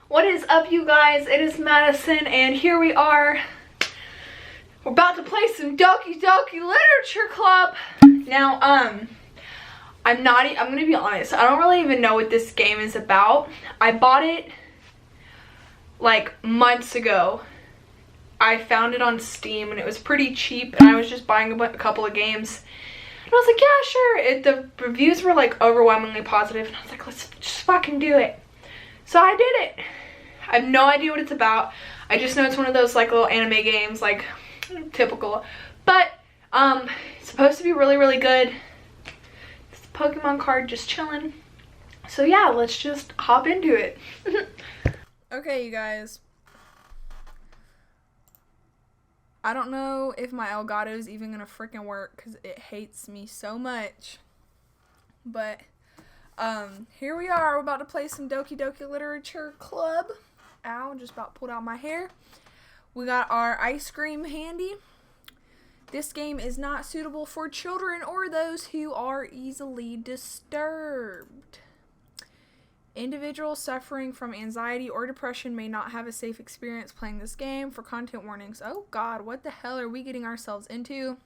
What is up, you guys? It is Madison, and here we are. We're about to play some Doki Doki Literature Club. Now, I'm gonna be honest, I don't really even know what this game is about. I bought it like months ago. I found it on Steam and it was pretty cheap, and I was just buying a couple of games. And I was like, yeah, sure. The reviews were like overwhelmingly positive, and I was like, let's just fucking do it. So I did it. I have no idea what it's about. I just know it's one of those like little anime games, like typical. But it's supposed to be really, really good. It's a Pokemon card just chilling. So yeah, let's just hop into it. Okay, you guys. I don't know if my Elgato is even gonna freaking work because it hates me so much. But here we are. We're about to play some Doki Doki Literature Club. Ow, just about pulled out my hair. We got our ice cream handy. This game is not suitable for children or those who are easily disturbed. Individuals suffering from anxiety or depression may not have a safe experience playing this game. For content warnings. Oh god, what the hell are we getting ourselves into?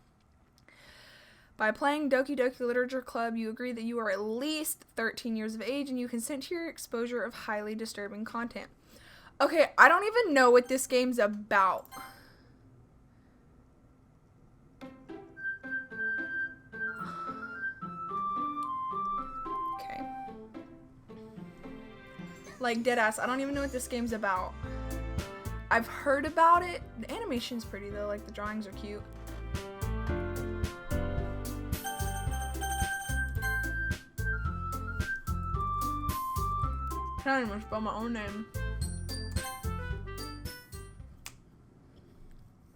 By playing Doki Doki Literature Club, you agree that you are at least 13 years of age and you consent to your exposure of highly disturbing content. Okay, I don't even know what this game's about. Okay. Like, deadass, I don't even know what this game's about. I've heard about it. The animation's pretty, though. Like, the drawings are cute. I can't even spell my own name.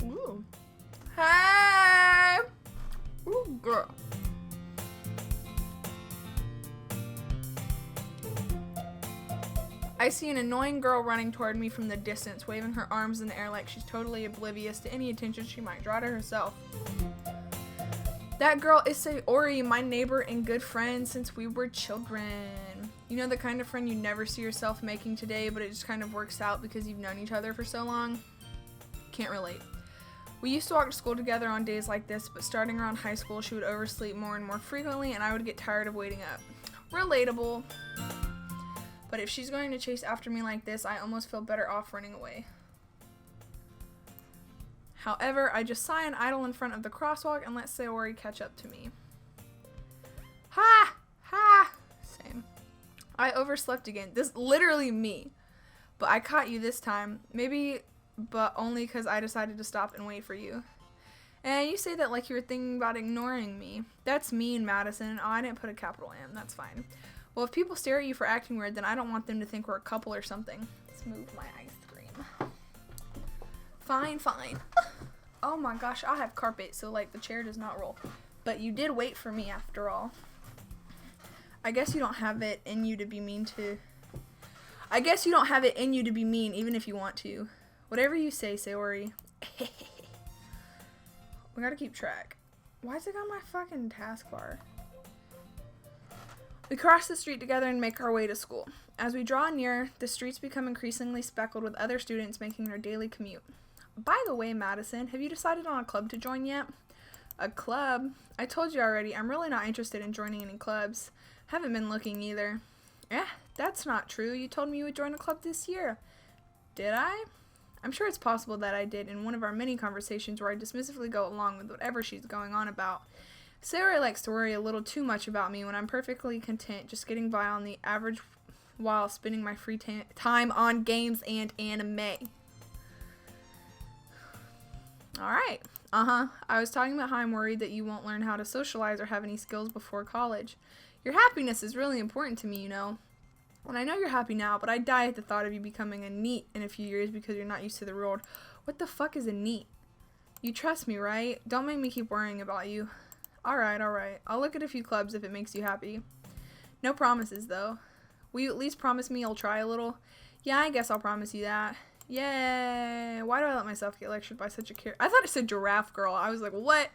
Ooh. Hey! Ooh, girl. I see an annoying girl running toward me from the distance, waving her arms in the air like she's totally oblivious to any attention she might draw to herself. That girl is Sayori, my neighbor and good friend since we were children. You know, the kind of friend you never see yourself making today, but it just kind of works out because you've known each other for so long? Can't relate. We used to walk to school together on days like this, but starting around high school, she would oversleep more and more frequently, and I would get tired of waiting up. Relatable. But if she's going to chase after me like this, I almost feel better off running away. However, I just sigh and idle in front of the crosswalk and let Sayori catch up to me. Ha! Ha! Same. I overslept again. This literally me. But I caught you this time. Maybe, but only because I decided to stop and wait for you. And you say that like you were thinking about ignoring me. That's mean, Madison. Oh, I didn't put a capital M. That's fine. Well, if people stare at you for acting weird, then I don't want them to think we're a couple or something. Let's move my ice cream. Fine, fine. Oh my gosh, I have carpet, so like the chair does not roll. But you did wait for me after all. I guess you don't have it in you to be mean even if you want to. Whatever you say, Sayori. We gotta keep track. Why's it on my fucking taskbar? We cross the street together and make our way to school. As we draw near, the streets become increasingly speckled with other students making their daily commute. By the way, Madison, have you decided on a club to join yet? A club? I told you already, I'm really not interested in joining any clubs. Haven't been looking either. That's not true. You told me you would join a club this year. Did I? I'm sure it's possible that I did in one of our many conversations where I dismissively go along with whatever she's going on about. Sayori likes to worry a little too much about me when I'm perfectly content just getting by on the average while spending my free time on games and anime. Alright. I was talking about how I'm worried that you won't learn how to socialize or have any skills before college. Your happiness is really important to me, you know. And I know you're happy now, but I'd die at the thought of you becoming a NEET in a few years because you're not used to the world. What the fuck is a NEET? You trust me, right? Don't make me keep worrying about you. Alright. I'll look at a few clubs if it makes you happy. No promises, though. Will you at least promise me you'll try a little? Yeah, I guess I'll promise you that. Yay! Why do I let myself get lectured by such a I thought it said giraffe girl. I was like, what?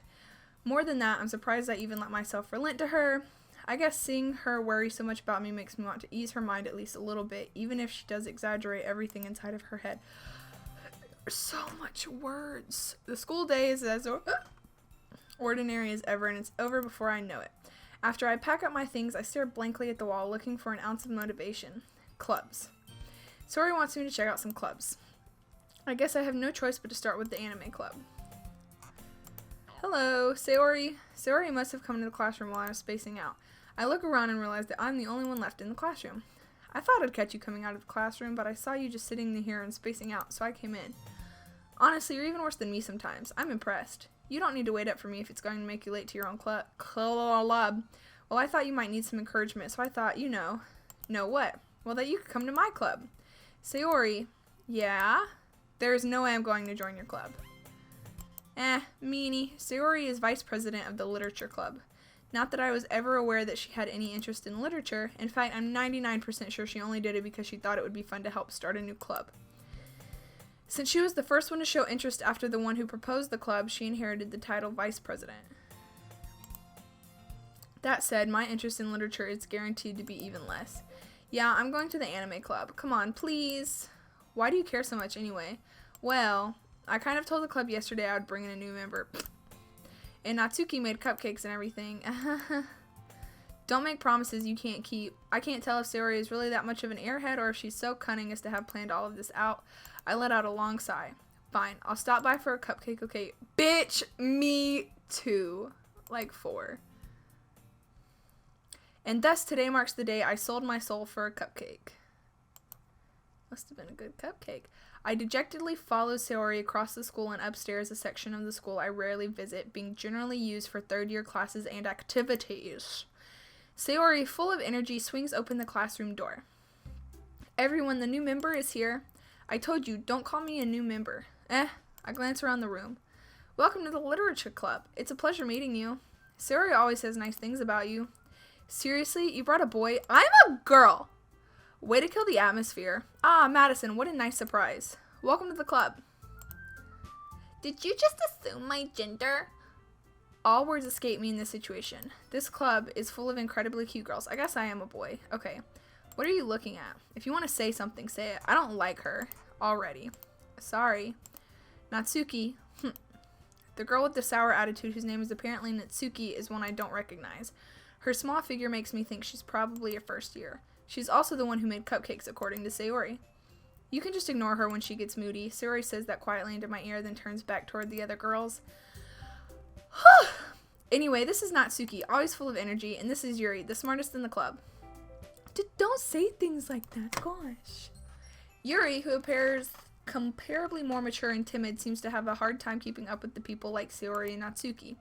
More than that, I'm surprised I even let myself relent to her. I guess seeing her worry so much about me makes me want to ease her mind at least a little bit, even if she does exaggerate everything inside of her head. There's so much words. The school day is as ordinary as ever, and it's over before I know it. After I pack up my things, I stare blankly at the wall, looking for an ounce of motivation. Clubs. Sayori wants me to check out some clubs. I guess I have no choice but to start with the anime club. Hello, Sayori. Sayori must have come to the classroom while I was spacing out. I look around and realize that I'm the only one left in the classroom. I thought I'd catch you coming out of the classroom, but I saw you just sitting here and spacing out, so I came in. Honestly, you're even worse than me sometimes. I'm impressed. You don't need to wait up for me if it's going to make you late to your own club. Well, I thought you might need some encouragement, so I thought, know what? Well, that you could come to my club. Sayori, yeah? There's no way I'm going to join your club. Meanie. Sayori is vice president of the literature club. Not that I was ever aware that she had any interest in literature. In fact, I'm 99% sure she only did it because she thought it would be fun to help start a new club. Since she was the first one to show interest after the one who proposed the club, she inherited the title vice president. That said, my interest in literature is guaranteed to be even less. Yeah, I'm going to the anime club. Come on, please. Why do you care so much anyway? Well, I kind of told the club yesterday I would bring in a new member. And Natsuki made cupcakes and everything. Don't make promises you can't keep. I can't tell if Sayori is really that much of an airhead or if she's so cunning as to have planned all of this out. I let out a long sigh. Fine, I'll stop by for a cupcake, okay? Bitch, me too. Like 4. And thus today marks the day I sold my soul for a cupcake. Must have been a good cupcake. I dejectedly followed Sayori across the school and upstairs, a section of the school I rarely visit, being generally used for third-year classes and activities. Sayori, full of energy, swings open the classroom door. Everyone, the new member is here. I told you, don't call me a new member. I glance around the room. Welcome to the literature club. It's a pleasure meeting you. Sayori always says nice things about you. Seriously, you brought a boy? I'm a girl! Way to kill the atmosphere. Ah, Madison, what a nice surprise. Welcome to the club. Did you just assume my gender? All words escape me in this situation. This club is full of incredibly cute girls. I guess I am a boy. Okay. What are you looking at? If you want to say something, say it. I don't like her already. Sorry. Natsuki. The girl with the sour attitude whose name is apparently Natsuki is one I don't recognize. Her small figure makes me think she's probably a first year. She's also the one who made cupcakes, according to Sayori. You can just ignore her when she gets moody. Sayori says that quietly into my ear, then turns back toward the other girls. Anyway, this is Natsuki, always full of energy, and this is Yuri, the smartest in the club. Don't say things like that, gosh. Yuri, who appears comparably more mature and timid, seems to have a hard time keeping up with the people like Sayori and Natsuki.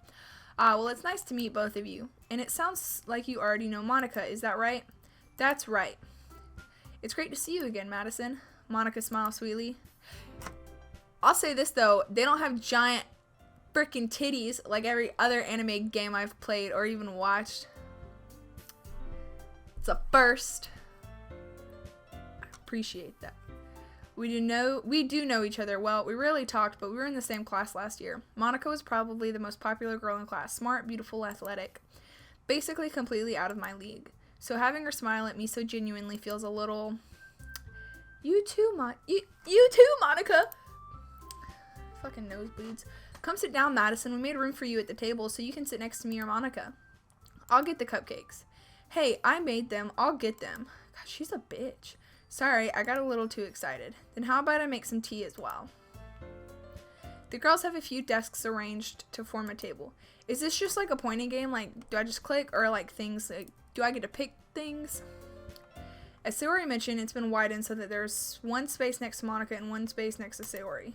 Well, it's nice to meet both of you. And it sounds like you already know Monica, is that right? That's right. It's great to see you again, Madison. Monica smiles sweetly. I'll say this, though. They don't have giant frickin' titties like every other anime game I've played or even watched. It's a first. I appreciate that. We do know each other well. We rarely talked, but we were in the same class last year. Monica was probably the most popular girl in class. Smart, beautiful, athletic. Basically completely out of my league. So having her smile at me so genuinely feels a little... You too, Monica! Fucking nosebleeds. Come sit down, Madison. We made room for you at the table so you can sit next to me or Monica. I'll get the cupcakes. Hey, I made them. I'll get them. God, she's a bitch. Sorry, I got a little too excited. Then how about I make some tea as well? The girls have a few desks arranged to form a table. Is this just like a pointing game? Like, do I just click or like things? Like, do I get to pick things? As Sayori mentioned, it's been widened so that there's one space next to Monica and one space next to Sayori.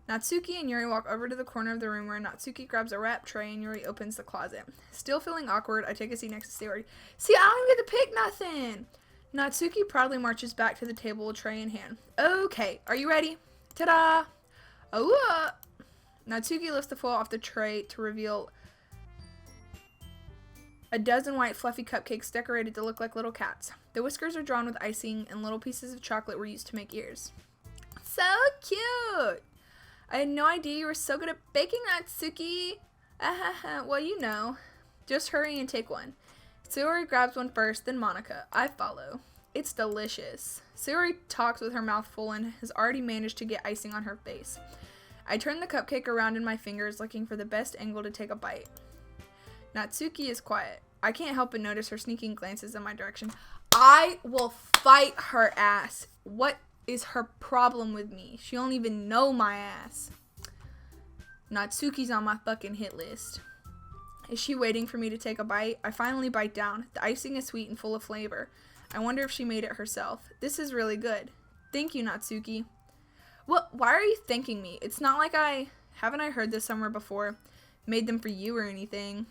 Natsuki and Yuri walk over to the corner of the room where Natsuki grabs a wrap tray and Yuri opens the closet. Still feeling awkward, I take a seat next to Sayori. See, I don't even get to pick nothing! Natsuki proudly marches back to the table, a tray in hand. Okay, are you ready? Ta-da! Oh! Natsuki lifts the foil off the tray to reveal a dozen white fluffy cupcakes decorated to look like little cats. The whiskers are drawn with icing and little pieces of chocolate were used to make ears. So cute! I had no idea you were so good at baking, Natsuki. Well, you know. Just hurry and take one. Sayori grabs one first, then Monica. I follow. It's delicious. Sayori talks with her mouth full and has already managed to get icing on her face. I turn the cupcake around in my fingers, looking for the best angle to take a bite. Natsuki is quiet. I can't help but notice her sneaking glances in my direction. I will fight her ass. What is her problem with me? She don't even know my ass. Natsuki's on my fucking hit list. Is she waiting for me to take a bite? I finally bite down. The icing is sweet and full of flavor. I wonder if she made it herself. This is really good. Thank you, Natsuki. What? Why are you thanking me? It's not like haven't I heard this somewhere before? Made them for you or anything.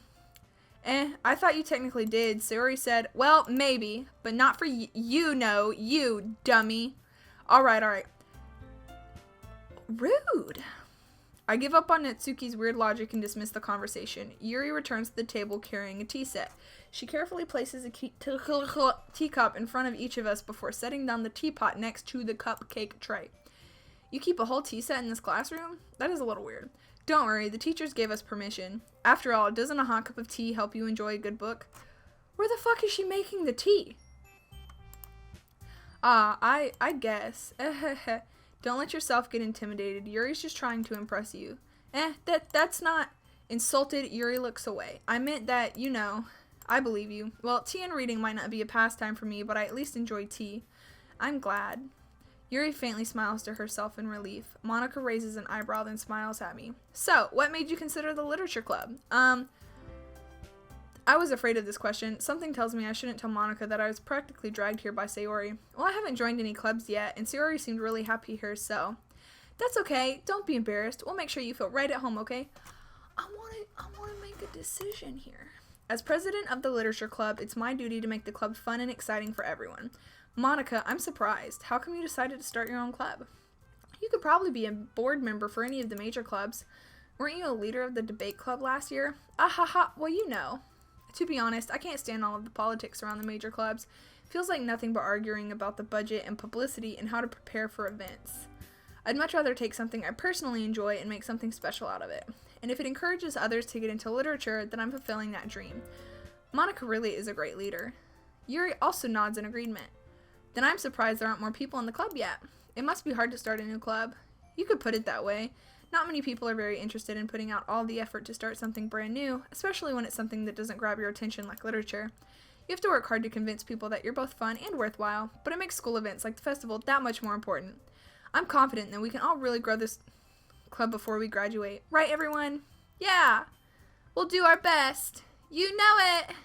I thought you technically did. Sayori said, well, maybe, but not for you, no, you, dummy. Alright. Rude. I give up on Natsuki's weird logic and dismiss the conversation. Yuri returns to the table carrying a tea set. She carefully places a teacup in front of each of us before setting down the teapot next to the cupcake tray. You keep a whole tea set in this classroom? That is a little weird. Don't worry, the teachers gave us permission. After all, doesn't a hot cup of tea help you enjoy a good book? Where the fuck is she making the tea? I guess. Don't let yourself get intimidated. Yuri's just trying to impress you. That's not... Insulted, Yuri looks away. I meant that, I believe you. Well, tea and reading might not be a pastime for me, but I at least enjoy tea. I'm glad. Yuri faintly smiles to herself in relief. Monica raises an eyebrow, then smiles at me. So, what made you consider the literature club? I was afraid of this question. Something tells me I shouldn't tell Monica that I was practically dragged here by Sayori. Well, I haven't joined any clubs yet, and Sayori seemed really happy here, so... That's okay. Don't be embarrassed. We'll make sure you feel right at home, okay? I want to make a decision here. As president of the literature club, it's my duty to make the club fun and exciting for everyone. Monica, I'm surprised. How come you decided to start your own club? You could probably be a board member for any of the major clubs. Weren't you a leader of the debate club last year? Well, To be honest, I can't stand all of the politics around the major clubs. Feels like nothing but arguing about the budget and publicity and how to prepare for events. I'd much rather take something I personally enjoy and make something special out of it. And if it encourages others to get into literature, then I'm fulfilling that dream. Monica really is a great leader. Yuri also nods in agreement. Then I'm surprised there aren't more people in the club yet. It must be hard to start a new club. You could put it that way. Not many people are very interested in putting out all the effort to start something brand new, especially when it's something that doesn't grab your attention like literature. You have to work hard to convince people that you're both fun and worthwhile, but it makes school events like the festival that much more important. I'm confident that we can all really grow this club before we graduate. Right, everyone? Yeah! We'll do our best. You know it!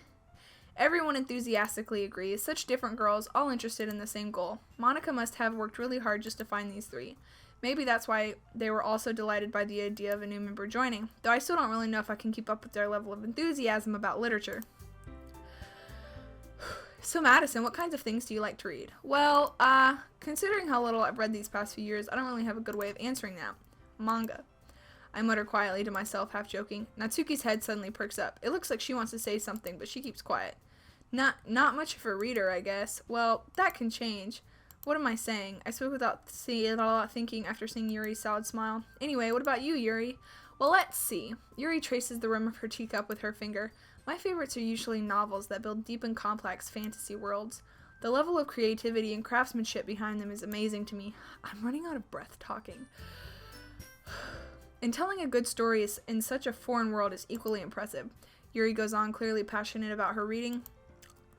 Everyone enthusiastically agrees. Such different girls, all interested in the same goal. Monica must have worked really hard just to find these three. Maybe that's why they were also delighted by the idea of a new member joining, though I still don't really know if I can keep up with their level of enthusiasm about literature. So Madison, what kinds of things do you like to read? Well, considering how little I've read these past few years, I don't really have a good way of answering that. Manga. I mutter quietly to myself, half joking. Natsuki's head suddenly perks up. It looks like she wants to say something, but she keeps quiet. Not much of a reader, I guess. Well, that can change. What am I saying? I spoke without thinking after seeing Yuri's solid smile. Anyway, what about you, Yuri? Well, let's see. Yuri traces the rim of her teacup with her finger. My favorites are usually novels that build deep and complex fantasy worlds. The level of creativity and craftsmanship behind them is amazing to me. I'm running out of breath talking. And telling a good story in such a foreign world is equally impressive. Yuri goes on, clearly passionate about her reading.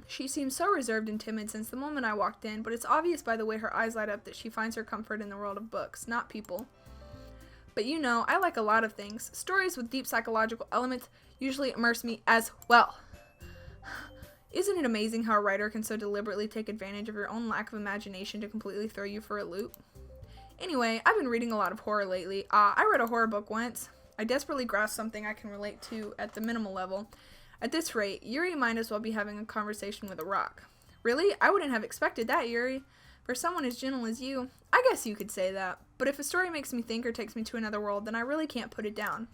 She seems so reserved and timid since the moment I walked in, but it's obvious by the way her eyes light up that she finds her comfort in the world of books, not people. But I like a lot of things. Stories with deep psychological elements usually immerse me as well. Isn't it amazing how a writer can so deliberately take advantage of your own lack of imagination to completely throw you for a loop? Anyway, I've been reading a lot of horror lately. I read a horror book once. I desperately grasped something I can relate to at the minimal level. At this rate, Yuri might as well be having a conversation with a rock. Really? I wouldn't have expected that, Yuri. For someone as gentle as you, I guess you could say that. But if a story makes me think or takes me to another world, then I really can't put it down.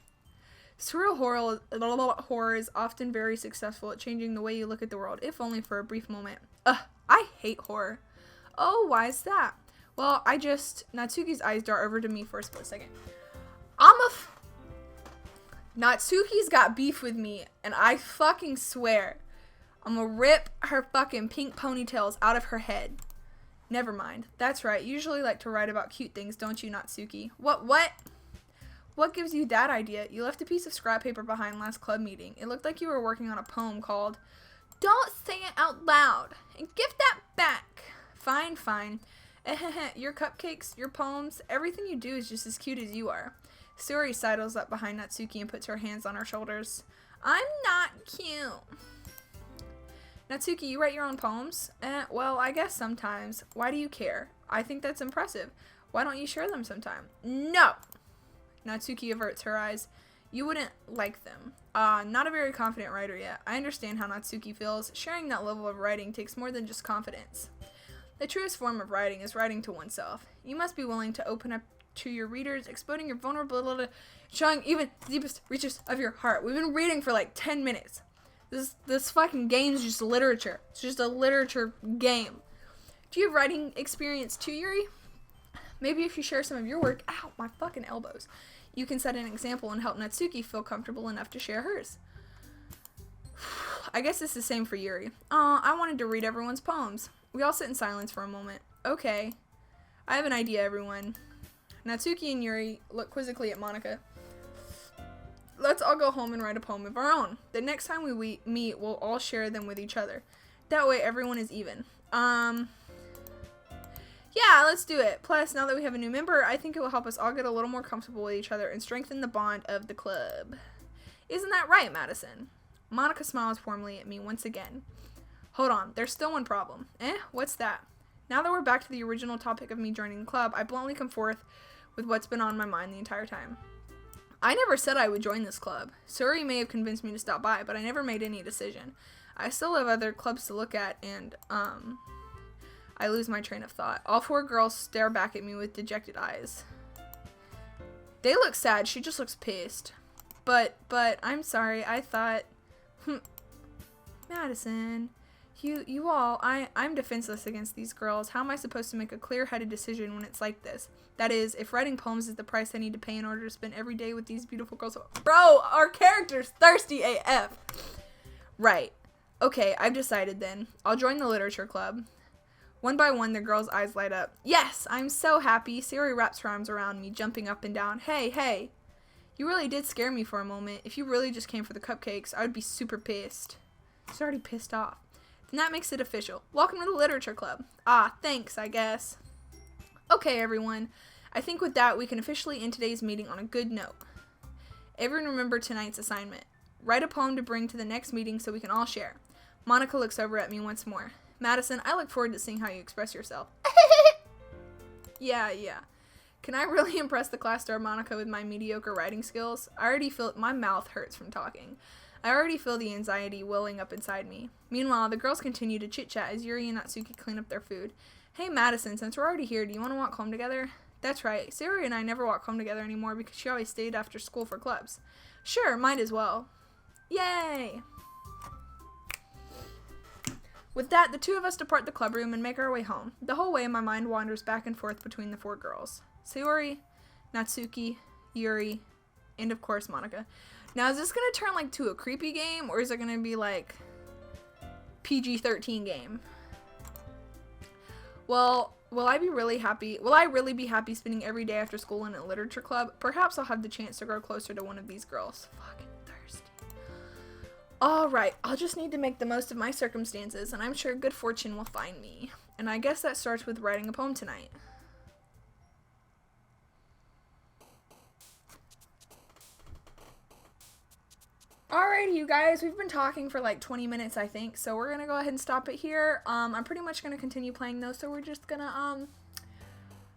Surreal horror is often very successful at changing the way you look at the world, if only for a brief moment. I hate horror. Oh, why is that? Well, Natsuki's eyes dart over to me for a split second. Natsuki's got beef with me, and I fucking swear. I'm gonna rip her fucking pink ponytails out of her head. Never mind. That's right. You usually like to write about cute things, don't you, Natsuki? What? What gives you that idea? You left a piece of scrap paper behind last club meeting. It looked like you were working on a poem called Don't Say It Out Loud and Give That Back. Fine. Your cupcakes, your poems, everything you do is just as cute as you are. Sayori sidles up behind Natsuki and puts her hands on her shoulders. I'm not cute. Natsuki, you write your own poems? Well, I guess sometimes. Why do you care? I think that's impressive. Why don't you share them sometime? No! Natsuki averts her eyes. You wouldn't like them. Not a very confident writer yet. I understand how Natsuki feels. Sharing that level of writing takes more than just confidence. The truest form of writing is writing to oneself. You must be willing to open up to your readers, exposing your vulnerability, showing even the deepest reaches of your heart. We've been reading for like 10 minutes. This fucking game's just literature. It's just a literature game. Do you have writing experience too, Yuri? Maybe if you share some of your work, ow, my fucking elbows, you can set an example and help Natsuki feel comfortable enough to share hers. I guess it's the same for Yuri. I wanted to read everyone's poems. We all sit in silence for a moment. Okay. I have an idea, everyone. Natsuki and Yuri look quizzically at Monika. Let's all go home and write a poem of our own. The next time we meet, we'll all share them with each other. That way everyone is even. Yeah, let's do it. Plus, now that we have a new member, I think it will help us all get a little more comfortable with each other and strengthen the bond of the club. Isn't that right, Madison? Monika smiles warmly at me once again. Hold on, there's still one problem. What's that? Now that we're back to the original topic of me joining the club, I bluntly come forth with what's been on my mind the entire time. I never said I would join this club. Suri may have convinced me to stop by, but I never made any decision. I still have other clubs to look at, and, I lose my train of thought. All four girls stare back at me with dejected eyes. They look sad. She just looks pissed. But, I'm sorry. I thought, Madison, you all, I'm defenseless against these girls. How am I supposed to make a clear-headed decision when it's like this? That is, if writing poems is the price I need to pay in order to spend every day with these beautiful girls. Bro, our character's thirsty AF. Right. Okay, I've decided then. I'll join the literature club. One by one, the girls' eyes light up. Yes, I'm so happy. Sayori wraps her arms around me, jumping up and down. Hey. You really did scare me for a moment. If you really just came for the cupcakes, I would be super pissed. She's already pissed off. Then that makes it official. Welcome to the literature club. Thanks, I guess. Okay, everyone. I think with that, we can officially end today's meeting on a good note. Everyone remember tonight's assignment. Write a poem to bring to the next meeting so we can all share. Monika looks over at me once more. Madison, I look forward to seeing how you express yourself. Yeah. Can I really impress the class star Monika with my mediocre writing skills? I already feel my mouth hurts from talking. I already feel the anxiety welling up inside me. Meanwhile, the girls continue to chit-chat as Yuri and Natsuki clean up their food. Hey, Madison, since we're already here, do you want to walk home together? That's right. Sayori and I never walk home together anymore because she always stayed after school for clubs. Sure, might as well. Yay! With that, the two of us depart the club room and make our way home. The whole way, my mind wanders back and forth between the four girls. Sayori, Natsuki, Yuri, and of course, Monika. Now, is this going to turn, to a creepy game, or is it going to be, PG-13 game? Well, will I really be happy spending every day after school in a literature club? Perhaps I'll have the chance to grow closer to one of these girls. Fucking thirsty. Alright, I'll just need to make the most of my circumstances, and I'm sure good fortune will find me. And I guess that starts with writing a poem tonight. Alrighty, you guys, we've been talking for 20 minutes, I think, so we're gonna go ahead and stop it here. I'm pretty much gonna continue playing those, so we're just gonna,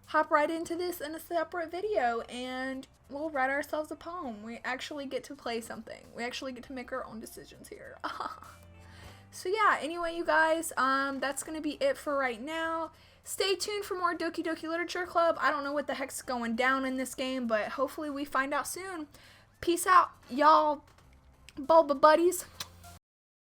hop right into this in a separate video, and we'll write ourselves a poem. We actually get to play something. We actually get to make our own decisions here. So yeah, anyway, you guys, that's gonna be it for right now. Stay tuned for more Doki Doki Literature Club. I don't know what the heck's going down in this game, but hopefully we find out soon. Peace out, y'all. Bulba buddies.